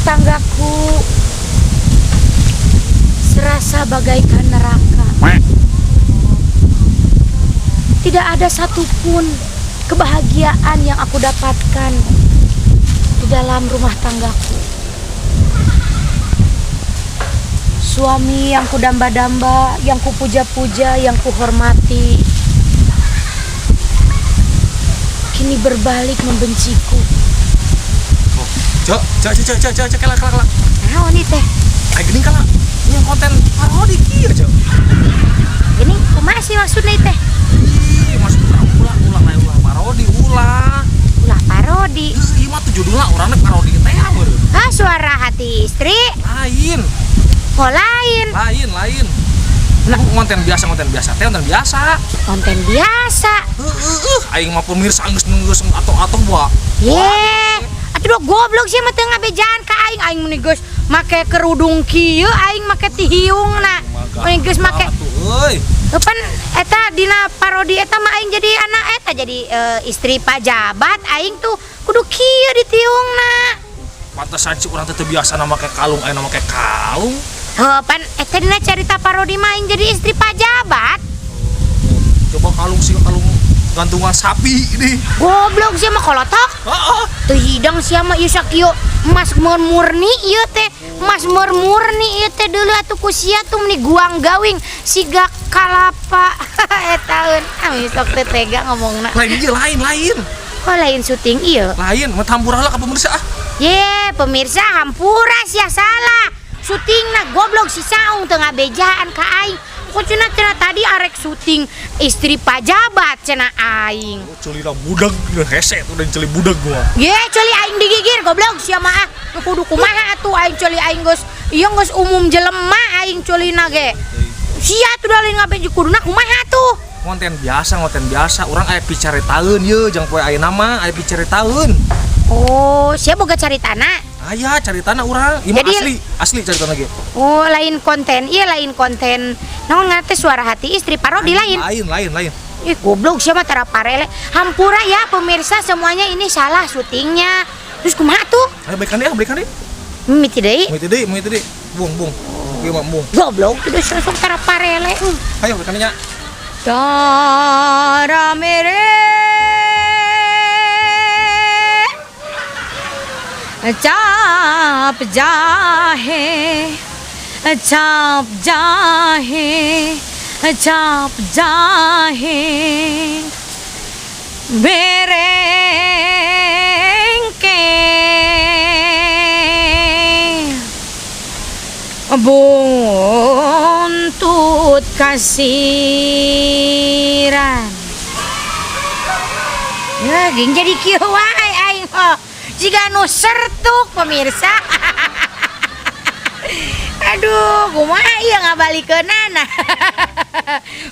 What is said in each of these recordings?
tanggaku serasa bagaikan neraka. Tidak ada satupun kebahagiaan yang aku dapatkan di dalam rumah tanggaku. Suami yang kudamba-damba, yang kupuja-puja, yang kuhormati, kini berbalik membenciku. Cok, kelak. Nah, ini teh. Ayo gini kalak, ini konten parodi kieu, Cok. Gini, kumaha sih maksudnya teh? Ih, maksud ulang parodi. Ulah parodi. Ieu mah tuh judulna urang parodi teh meureun. Ah, suara hati istri. Lain. Oh, lain. Nah, konten biasa. Konten biasa. Aing mah pemirsa geus atau buah. Ye. Atuh goblok sih mah teu ngabejaan ka aing meni geus make kerudung kieu aing make ti hiungna. Meni geus make. Euy. Pan eta dina parodi eta mah aing jadi anak eta jadi istri pejabat aing tuh kudu kieu di tiungna. Pantesan si urang teh biasa na make kalung, aya na make kalung. Pan eta dina cerita parodi mah aing jadi istri pejabat. Coba kalung gantungan sapi ini. Goblok sih mah kolotok. Heeh. Teu hidang sia mah ieu sakieu emas murni ieu teh. Emas murni ieu teh deuleu atuh ku sia tuh meni guang gawing siga kalapa. Eta eun sok teh tega ngomongna. Lain. Oh lain syuting ieu. Lain, mah hampura lah ka pemirsa ah. Ye, pemirsa hampura sia salah. Syutingna goblok si saung teu ngabejaan ka aing. Kok cenah tadi arek syuting istri pejabat cenah aing. Celina budak hese tuh dan celi budak gua. Ye, celi aing digigir goblok sia mah ah. Kudu kumaha atuh aing celi aing geus ieu geus umum jelema aing celina ge. Sia tuh dalin ngabeju kuduna kumaha tuh? Konten biasa. Urang aya picaritaeun ye, jeung poe ayeuna mah aya picaritaeun. Oh, sia boga caritana. Aya caritana urang. Ieu mah asli caritana ge. Oh, lain konten. Iya lain konten. Naon ngaranna teh suara hati istri parodi lain. Lain. Ih, goblok siapa tara parele. Hampura ya pemirsa semuanya ini salah syutingnya. Terus kumaha tuh? Ayo balikan deh. Mimiti deui. Bung. Oke, Bung. Goblok terus sok tara parele. Ayo balikan nya. Tara mere Chap jahe berengke buntut kasiran. Ya, geng jadi kieu wae aing jika nu sertuk pemirsa. Aduh, kumaha ieu ngabalikeunana.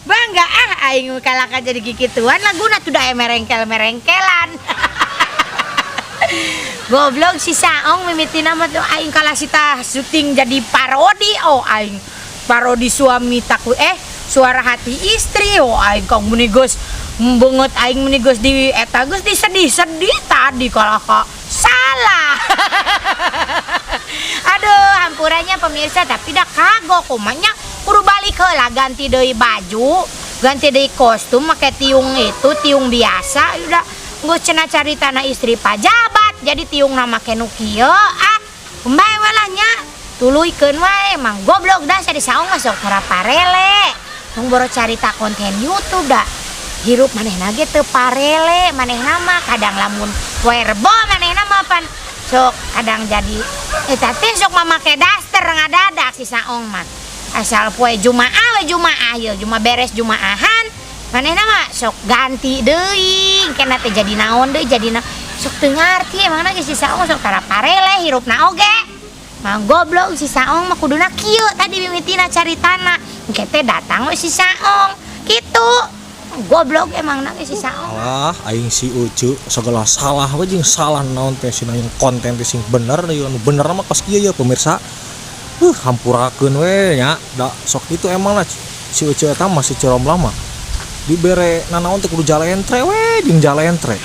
Bangga aing kalaka jadi kikituan laguna tuh da merengkel-merengkelan. Goblok si saong mimitina mah tuh aing kalasita syuting jadi parodi. Oh aing parodi suami taku suara hati istri. Oh aing kang meni geus beungeut aing meni geus di eta geus disedih-sedih tadi kalaka salah. Aduh, hampurannya pemirsa tapi dah kagok kumanya kudu balik heula ganti deui baju, ganti deui kostum make tiung itu tiung biasa udah geus cenah caritana istri pejabat jadi tiungna make nu kieu umbae wae nya tuluykeun wae emang goblok dah sadi saong sok tara parele tong boro carita konten YouTube dah hirup manehna ge teu parele manehna mah kadang lamun werbo manehna mah pan sok kadang jadi eta teh sok mamake daster ngadadak si saong mah asal poe Jumaah we Jumaah ieu Jumaah beres Jumaahan manehna mah sok ganti deui kena teh jadi naon deui jadina sok teu ngarti emangna ge si saong sok tara parele hirupna oge mah goblok si saong mah kuduna kieu tadi mimitina caritana engke teh datang we si saong kitu. Goblok emang nangis si saong. Alah, aing si Ucu segala salah we jeung salah naon teh sina yang konten teh sing bener ieu anu bener mah kos kieu ya pemirsa. Hampurakeun we nya. Da sok itu emang lah si Ucu eta masih cirom lama. Dibere nanaon teh kudu jalentre we jeung jalentre.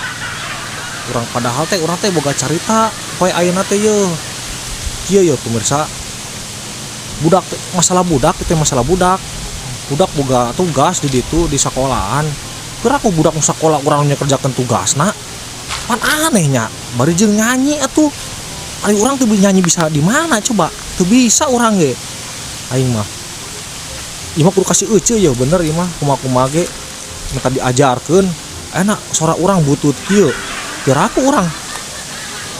Urang padahal teh urang teh boga carita poe ayeuna teh yeuh. kieu ya pemirsa. Budak masalah budak budak boga tugas di ditu di sekolahan. Kira aku budak nu sakola urangnya kerjakan tugasna. Pan anehnya bari jeung nyanyi atuh. Ari urang teu nyanyi bisa di mana coba? Teu bisa urang ge. Aing mah. Ieu mah kudu kasih euceu ya bener ieu mah kumaha-kumaha ge minta diajarkeun. Enak suara urang butut kieu. Kira aku urang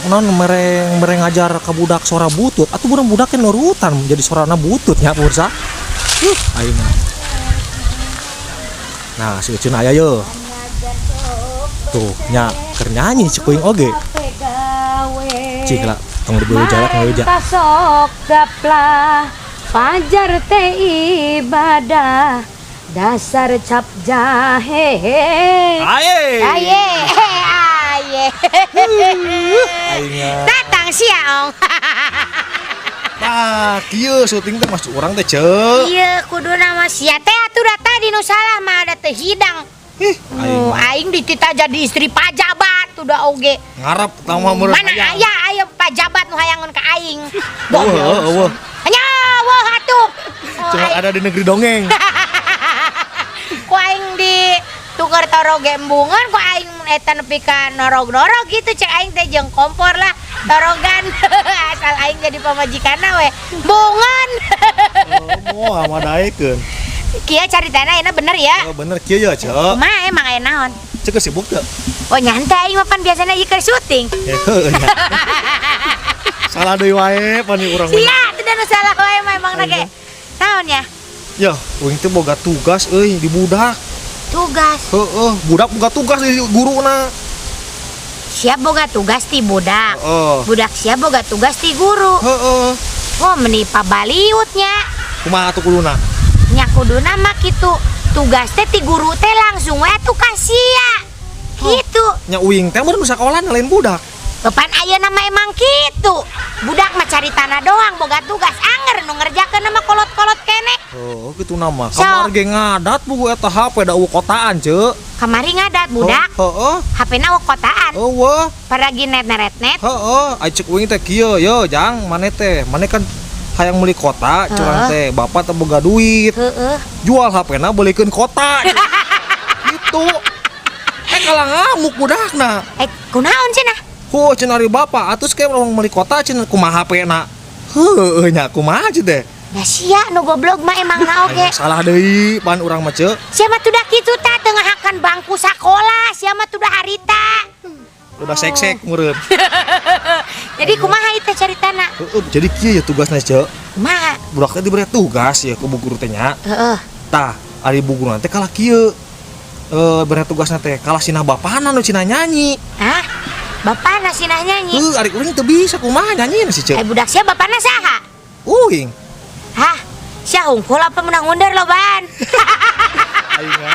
non mereng ngajar ke budak suara butut atau budak-budaknya nurutan menjadi suarana bututnya pemirsa. Aing mah. Nah, si Ucun aya ye. Tuh, nya keur nyanyi cekuing oge. Cik lah, tong dibeuh jalak ngeuja. Tasok gaplah fajar teh ibadah dasar cap jahe. Aye. Aingnya. Datang siang. Nah, kieu syuting teh masuk urang teh ceuk. Iya, kudu nama sia teh atuh tadi nu salah mah ada teh hidang. Aing ditita jadi istri pajabat udah oge. Ngarep tama meureun. Mana aya pajabat nu hayangeun ka aing. Eueuh. Hanya wah atuh. Cuma ada di negeri dongeng. Ku aing di tukar toro gembungan ku aing eta nepi ka norog-norog gitu cek aing teh jeung kompor lah torogan. Asal aing jadi pamajikanna we. Bungan. Moal madaekeun. Kieu caritana ayeuna bener ya. Oh, bener kieu ya, Cek. Kumaha emang aya naon? Cek sibuk teu? Oh nyantai aing mah pan biasana ieu keur syuting. Heuh. Salah deui wae pan urang. Sia, teu da nu salah wae mah emang ge. Naon ya? Ya, uing teh boga tugas euy di budak. Tugas. Heeh, budak boga tugas di guruna. Siap boga tugas ti budak. Heeh. Budak siap boga tugas ti guru. Heeh. Oh menipa baliutnya. Kumaha atuh kuluna? Nya kuduna mah kitu. Tugas teh ti guru teh langsung we atuh ka sia. Kitu. Nya uing teh meureun sakola lain budak. Papan ayeuna mah emang kitu. Budak mah cari tanah doang boga tugas anger nu ngerjakeun mah kolot-kolot kene. Oh, kitu nama. Kamar ge ngadat buku eta HP da kotaan, Ceu. Kamari ngadat budak. Heeh. HP-na kotaan. Eueuh. Paragi net-net. Heeh, ai cek uing teh kieu, yo Jang, maneh teh. Maneh kan hayang meuli kota, curang teh. Bapak teh boga duit. Heeh. Jual HP-na beulikeun kota. Gitu. Kalah ngamuk budakna. Kunaon cenah? Cenah ari bapak, atuh ke urang meuli kota cenah kumaha HP-na. Heueuh nya kumaha cenah teh. Ya sia nu goblok mah emang na oge. Salah deui pan urang mah ceu. Sia mah tudah kitu tah teu ngahakan bangku sakola, sia mah tudah harita. Udah sek-sek meureun. Jadi kumaha ieu teh caritana? Heeh, jadi kieu ya tugasna ceu. Kumaha? Budak teh dibere tugas ya ku bu guru teh nya. Heeh. Tah, ari bu guru teh kalah kieu. Bere tugasna teh kalah cenah bapana nu cenah nyanyi. Hah? Bapana cenah nyanyi? Ari urang teu bisa kumaha nyanyina si ceu. Budak sia bapana saha? Uing. Hah? Sia hungkul apa menang mundur loban? Aing mah.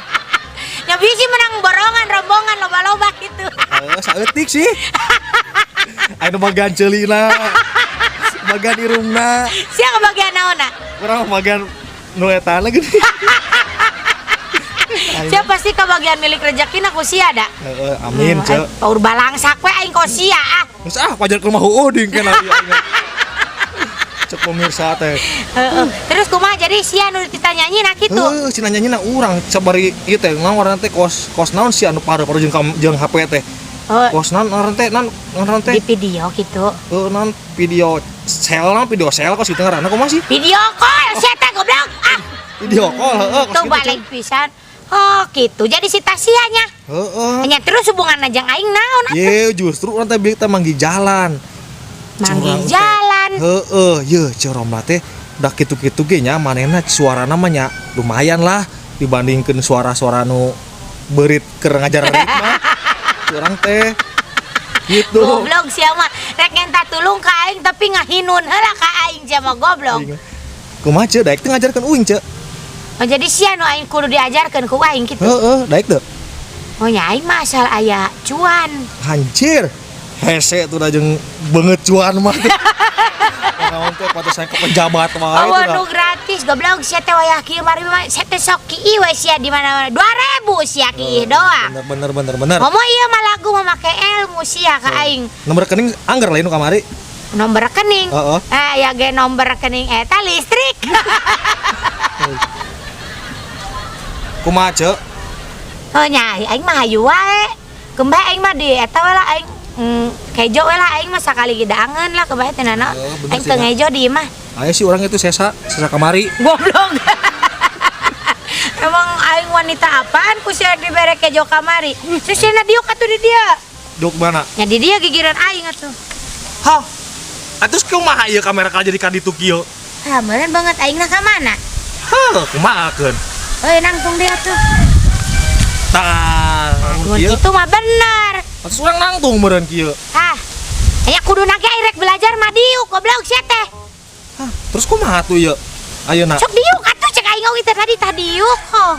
Nya bisi menang borongan rombongan loba-loba gitu. Saeutik sih. Aya bagian ceulina. Bagian irungna. Sia kebagian naonna? Urang bagian nu eta lagi. Sia pasti kebagian milik rezeki aku sia da. Amin, Ceu. Paur balangsak we aing ko sia ah. Geus pajar ke rumah uuding kana ieu. Cek pemirsa teh. Terus kumaha jadi sia nu ditanyanyi nah kitu. Cenah nyanyina urang sabari ieu teh ngaran teh kos naon si anu pare jeung HP teh. Kos naon ngaran teh Di video gitu. naon video sel kos kitu ngaranna kumaha sih? Video call sia teh goblok. Ah. Video call heeh kos Tuh balik pisan. Oh gitu jadi si tasianya. Hanya terus hubungan ajang aing naon atuh? Ye justru urang teh bieu teh manggi jalan. Manggi jalan. Ye ceromlah teh da kitu-kitu ge nya manehna suarana mah nya lumayan lah dibandingkeun suara-suara nu beurit keur ngajar ritma. Urang teh gitu. Goblok sia mah rek enta tulung ka aing tapi ngahinun heula ka aing sia mah goblok. Kumaha ceu daek teh ngajarkeun uing ceu. Oh jadi sia nu aing kudu diajarkeun ku aing kitu. Daek teu. Oh nya aing mah asal aya cuan. Hancur. Hese tuh da jeung beungeut cuan mah. Naon teh patos saya ke pejabat wae Oh nu gratis goblok sia teh wayah kieu mari mah sia teh sok kieu we sia di mana-mana 2000 sia kieu doang. Bener. Ngomong ieu mah lagu mah make ilmu sia ka aing. Nomor rekening anggar lain nu kamari. nomor rekening. Heeh. Ya ge nomor rekening eta listrik. Kumaha Cek? Oh nya aing mah hayu wae. Kembali aing mah di eta we lah aing kejo we lah aing mah sakali gidangeun lah kembali teh nana. Bener Aing sih, ke ngejo di mah. Aya si orang itu sesa kamari. Goblok. Emang aing wanita apaan ku sia dibere kejo kamari. Sesena diuk atuh di dia. Duk mana? Nya di dia gigiran aing atuh. Hah. Atus kumaha ieu kamera ka jadi ka ditu kieu? Ah, meureun banget aingna ka mana? Heuh, kumaha keun? Euy nangtung dia tuh. Tah, Mun kieu. itu mah bener. Atus urang nangtung meureun kieu. Hah. Aya kuduna ge rek belajar mah diuk goblok sia teh. Hah, terus kumaha tuh ieu? Ayeuna. Sok diuk atuh cek aing oge tadi tah diuk ho.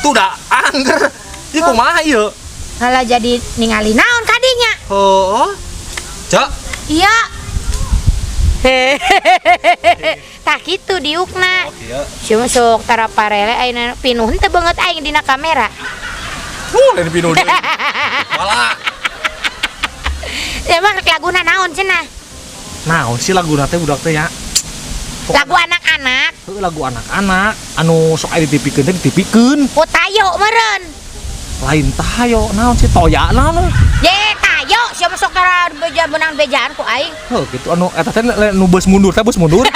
Tuh da angger. Ieu kumaha ieu? Halah jadi ningali naon kadinya. Oh. Cek. Iya. Tah kitu diukna. Oh, kieu. Cuma sok tara parele ayeuna pinuh teu banget aing dina kamera. Lain pinu deui. Wala. Emang rek laguna naon cenah? Naon sih laguna teh budak teh ya? Lagu anak-anak. Heuh, lagu anak-anak anu sok aya ditipikeun teh ditipikeun. Potayo meureun. Lain tayo naon sih toya naon? Ye tayo siapa sok tara beja benang bejaan ku aing. Heuh, kitu anu eta teh nu beus mundur teh beus mundur.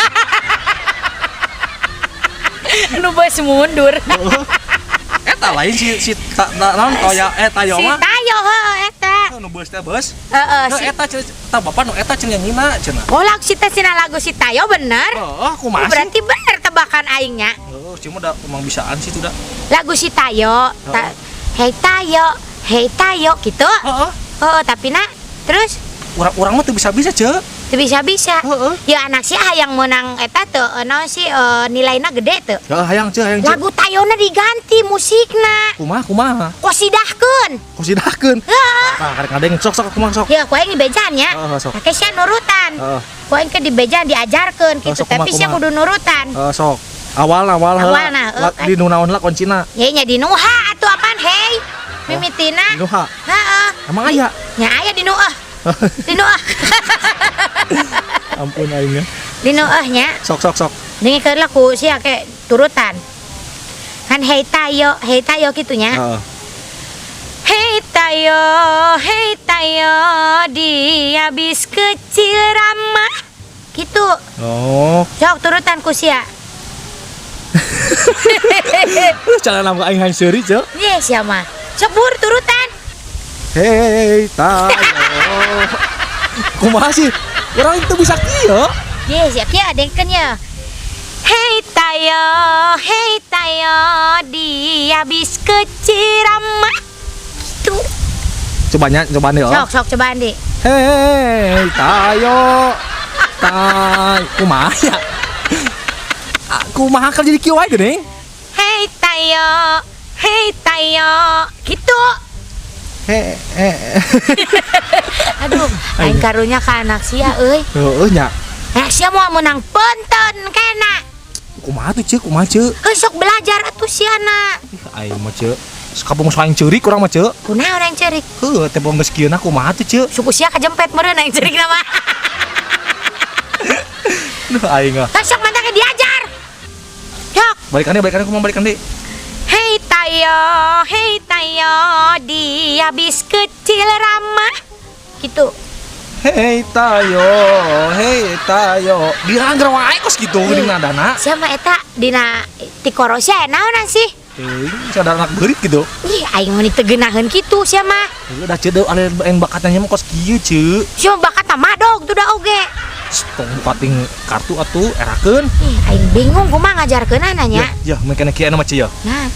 Nu beus mundur. Eta lain si naon toya tayo Si mah. tayo heuh eta. Nu beus teh beus. Heeh Heuh, si. eta eta bapak nu eta cenah nyina cenah. Oh lagu si teh cenah lagu si tayo bener. Heeh, kumaha sih? Berarti bener tebakan aingnya. Heuh, cuma da emang bisaan sih tuh da. Lagu si tayo. Hei tayo gitu. Heeh. Oh tapi nak terus Urang mah teu bisa-bisa, Cek. teu bisa-bisa. Heeh. Ya anak sih hayang menang eta teu naon sih nilainya gede teu. Heeh, hayang, Cek. Lagu tayona diganti musikna. Kumaha? Kosidahkeun. Kosidahkeun. Heeh. Nah, karek ngadeng sok kumaha sok. Ya ku aing dibejan ya. Heeh, sok. Make sia nurutan. Heeh. Ku aing ke dibejan diajarkeun gitu, sok, tapi sia kumaha. kudu nurutan. Sok. Awal Awalna, di nu naon lah kuncina. Ya nya di nuha atuh apaan hei? Mimitina. Di nu ha. Heeh. Emang aya? Nya aya di nueuh. Di nueuh. Ampun aingnya. Di nueuh nya. Sok. Dengikeun lah ku sia ke turutan. Kan hei tayo kitu nya. Heeh. Hei tayo, dia bis kecil ramah. Gitu. Oh. Sok turutan ku sia. Cara nama aing hanseuri, Cek. Ye sia mah. Sok bur turutan. Hei, tayo. Kumaha sih? Urang itu bisa kieu. Ye sia kieu adengkeun ya. Hei tayo, dia bis kecil ramah. Gitu. Cobanya deh. Sok cobaan deh. Hei, tayo. Kumaha ya? Kumaha kan jadi kieu wae geuning. Hei tayo, gitu. Aduh, aing karunya ka anak sia euy. Heeh nya. Anak sia mau menang penton kena. Kumaha tuh, Cek? Kumaha, Cek? Heuh sok belajar atuh siana. Aing mah, Cek. Sakapung saing ceurik urang mah, Cek. Kunaon aing ceurik? Heuh, teh geus kieuna kumaha tuh, Cek? Suku sia kajempet meureun aing ceurik nama. Duh, aing ah. Sok mantake diajar. Sok. Balikan deh. Hei tayo, dia bis kecil ramah. Gitu. Hei tayo. Dirangger wae kos kitu geuning nadana. Siapa eta dina tikoro sia naonan sih? Teuing sadar anak beurit gitu. Ih, aing mah teu geunaheun kitu sia mah. Heuh da ceudeuh alen bakatnya mah kos kieu, Ceu. Sia bakat mah madog tuh da oge. Tong bukating kartu atuh erakeun. Ih, aing bingung kumaha ngajarkeunana nya. Ya, mengkena kieu anu mah, Ceu. Nah,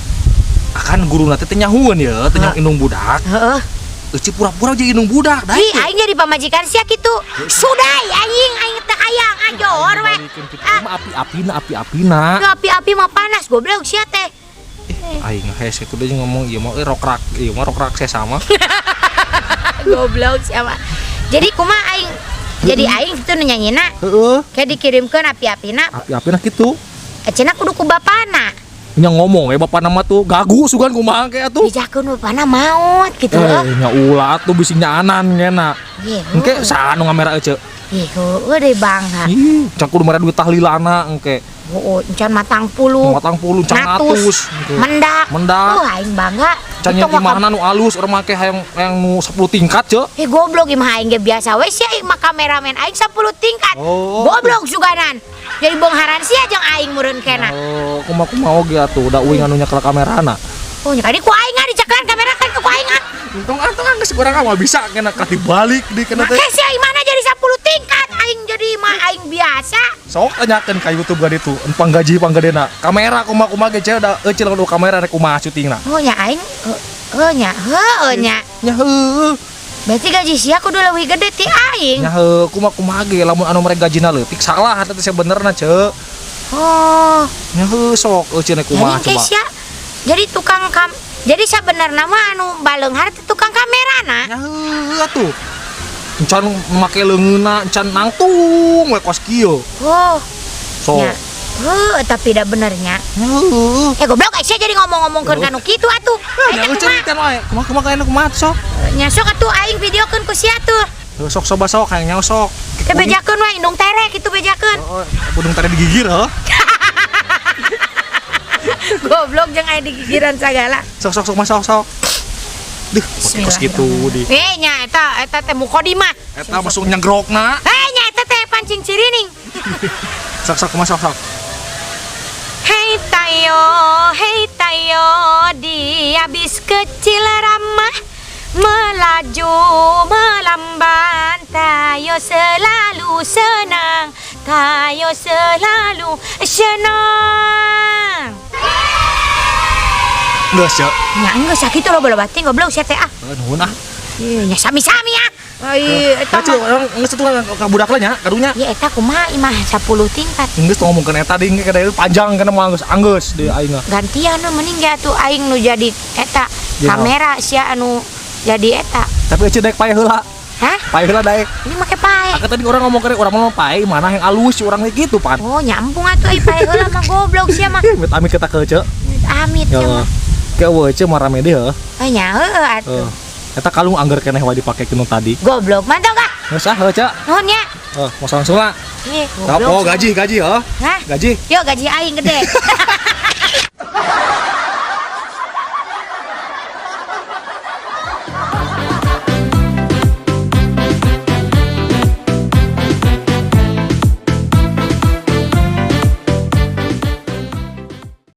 Akan guruna teh nyahueun ya, teh nyang indung budak. heeh. Euci pura-pura jadi indung budak da. Ih, aing jadi pamajikan sia kitu. Sudai aing teh hayang ajor we. Api-apina. Api-api mah panas goblok sia teh. Aing hese kudu ngomong ieu mah rokrak, ieu mah rokrak sama. Goblok sia mah. Jadi kumaha aing? Jadi aing kitu nu nyanyina. Heeh. Kayak dikirimkeun api-apina. Api-apina kitu. Cenah kudu ku bapana. Nya ngomong bapak nama tuh gagu sugan kumaha ke atuh. Dijakeun bapana maot gitu. Nya ulat tuh bisingnya anan ngena. Iya. Engke saha nu ngamera euy, Ceu? Ih, heueuh deui Bang. Ih, can kudu mere duit tahlilana engke. Oh, encan matang puluh. Matang puluh can Ngatus. 100. engke. Mendak. Mendak. Aing bangga. Can nya imahna nu alus urang make hayang nu 10 tingkat, Cek. Goblok imah aing ge biasa we sia imah kameramen aing 10 tingkat. Oh. Goblok suganan. Jadi bongharan sia jeung aing meureun kena. Oh, kumaha oge atuh da uing anu nyakel kamerana. Oh, nya kadi ku aing dicekelan kamera kan ku aing. Untung geus urang mah bisa kena kati balik di kena teh. Make sia imahna jadi 10 tingkat aing jadi imah aing biasa. Sok tanyakeun ka YouTube gadi tuh, panggaji panggedena. Kamera kumaha ge ceu da euceul nu kamera rek kumaha syutingna. Oh, nya aing nya. Nya heueuh. Berarti gaji sia kudu leuwih gede ti aing. Nya heueuh kumaha ge lamun anu merek gajina leutik salah eta teh sebenerna ceu. Oh. Nya heueuh sok euceul rek kumaha coba. Jadi tukang jadi sebenarnya mah anu baleunghar teh tukang kamerana. Nya heueuh atuh. Encan make leungeunna encan nangtung we kos kieu. Oh. Sok. Nya. Tapi da benernya. Nya heueuh. Goblok sia jadi ngomong-ngomongkeun kanu kitu atuh. Nya euceul kan wae. Kumaha kayana kumaha sok. Nya sok atuh aing videokeun ku sia tuh. Sok coba sok hayang nyaho sok. Teh bejakeun wae indung tere kitu bejakeun. Budung tadi digigir heuh. Goblok jeung aya digigiran sagala. Sok masuk. Duh, kos kitu di. Nya eta teh mukodimah. Eta masuk nyanggrokna. Nya eta teh pancing cirining. Sok masuk. Hei tayo, di abis kecil ramah, melaju melamban, tayo selalu senang, Geus ya. Nya geus sakitu loba bating goblok sia teh ah. Nuhun ah. Nya sami-sami ah. Ai eta Eta orang geus atuh ka budak nya kadunya. ya eta kumaha imah 10 tingkat. Geus ngomongkeun eta deui kada panjang kana mah anggeus deui aing. Gantian nu mending ge atuh aing nu jadi eta Ya. kamera sia anu jadi eta. Tapi ece daek pae heula. Hah? Pae heula daek. Ini make pae. Aka tadi orang ngomong urang mah pae mana yang alus urang we kitu pan. Oh, nyampung atuh ai pae heula mah goblok sia mah. Amit kita ke ceu. Amit ya mah. Ke we ceu mah rame deui heuh. Nya heueuh atuh. Eta kalung angger keneh wae dipakekeun tadi. Goblok mantap kah? Geus ah heuh ceu. Nuhun nya. Mau langsung lah. Ih, Oh, gaji heuh. Hah? Gaji. Yo gaji aing gede.